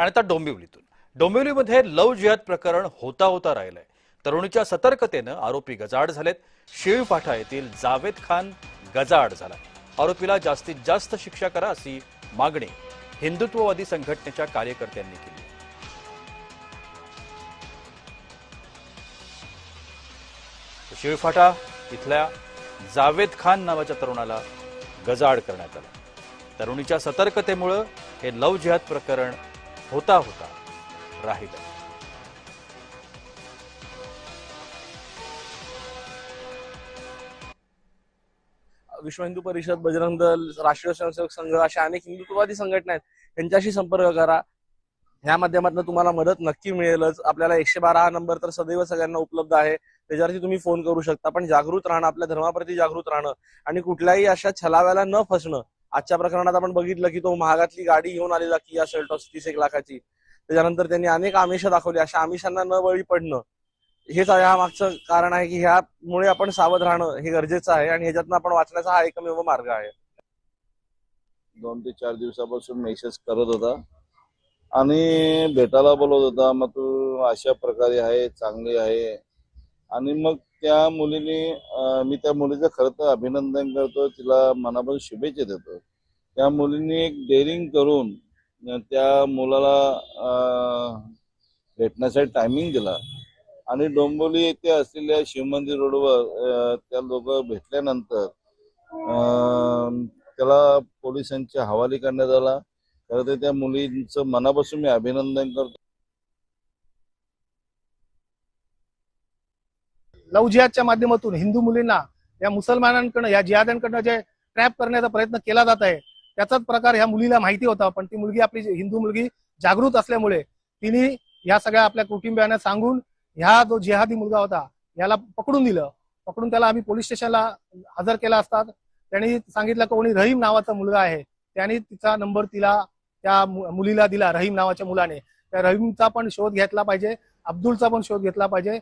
आणि आता डोंबिवलीमध्ये लव्ह जिहाद प्रकरण होता होता राहिलंय। तरुणीच्या सतर्कतेनं आरोपी गजाआड झालेत। शिळपाठा येथील जावेद खान गजाआड झाला। आरोपीला जास्तीत जास्त शिक्षा करा अशी मागणी हिंदुत्ववादी संघटनेच्या कार्यकर्त्यांनी केली। शिळपाठा इथल्या जावेद खान नावाच्या तरुणाला गजाआड करण्यात आला। तरुणीच्या सतर्कतेमुळे हे लव्ह जिहाद प्रकरण होता होता राहिलं। विश्व हिंदू परिषद, बजरंग दल, राष्ट्रीय स्वयंसेवक संघ अशा अनेक हिंदुत्ववादी संघटना आहेत, त्यांच्याशी संपर्क करा। ह्या माध्यमातून तुम्हाला मदत नक्की मिळेलच। आपल्याला 112 हा नंबर तर सदैव सगळ्यांना उपलब्ध आहे, त्याच्यावरती तुम्ही फोन करू शकता। पण जागृत राहणं, आपल्या धर्माप्रती जागृत राहणं आणि कुठल्याही अशा छलाव्याला न फसणं। आजच्या प्रकरणात आपण बघितलं की तो महागातली गाडी घेऊन आलेला किया सेल्टॉस 30 लाखाची, त्याच्यानंतर त्यांनी अनेक आमिष दाखवली। अशा आमिषांना न बळी पडणं हेच या मागचं कारण आहे की ह्यामुळे आपण सावध राहणं हे गरजेचं आहे आणि ह्याच्यातनं आपण वाचण्याचा हा एकमेव मार्ग आहे। 2 ते 4 दिवसापासून मेसेज करत होता आणि भेटायला बोलत होता। मग तू अशा प्रकारे आहे, चांगली आहे। आणि मग त्या मुलीने, मी त्या मुलीचं खरं तर अभिनंदन करतो, तिला मनापासून शुभेच्छा देतो। त्या मुलीने एक डेअरिंग करून त्या मुलाला भेटण्यासाठी टायमिंग दिला आणि डोंबिवली येथे असलेल्या शिवमंदिर रोडवर त्या लोक भेटल्यानंतर त्याला पोलिसांच्या हवाली करण्यात आला। खरं तर त्या मुलींचं मनापासून मी अभिनंदन करतो। लव्ह जिहादच्या माध्यमातून हिंदू मुलींना या मुसलमानांकडनं, या जिहाद्यांकडनं जे ट्रॅप करण्याचा प्रयत्न केला जात आहे, त्याचाच प्रकार ह्या मुलीला माहिती होता। पण ती मुलगी, आपली हिंदू मुलगी जागृत असल्यामुळे तिने या सगळ्या आपल्या कुटुंबियांना सांगून ह्या जो जिहादी मुलगा होता याला पकडून दिलं। पकडून त्याला आम्ही पोलीस स्टेशनला हजर केला असता त्यांनी सांगितलं की कोणी रहीम नावाचा मुलगा आहे, त्यांनी तिचा नंबर तिला त्या मुलीला दिला। रहीम नावाच्या मुलाने त्या रहीमचा पण शोध घेतला पाहिजे, अब्दुलचा पण शोध घेतला पाहिजे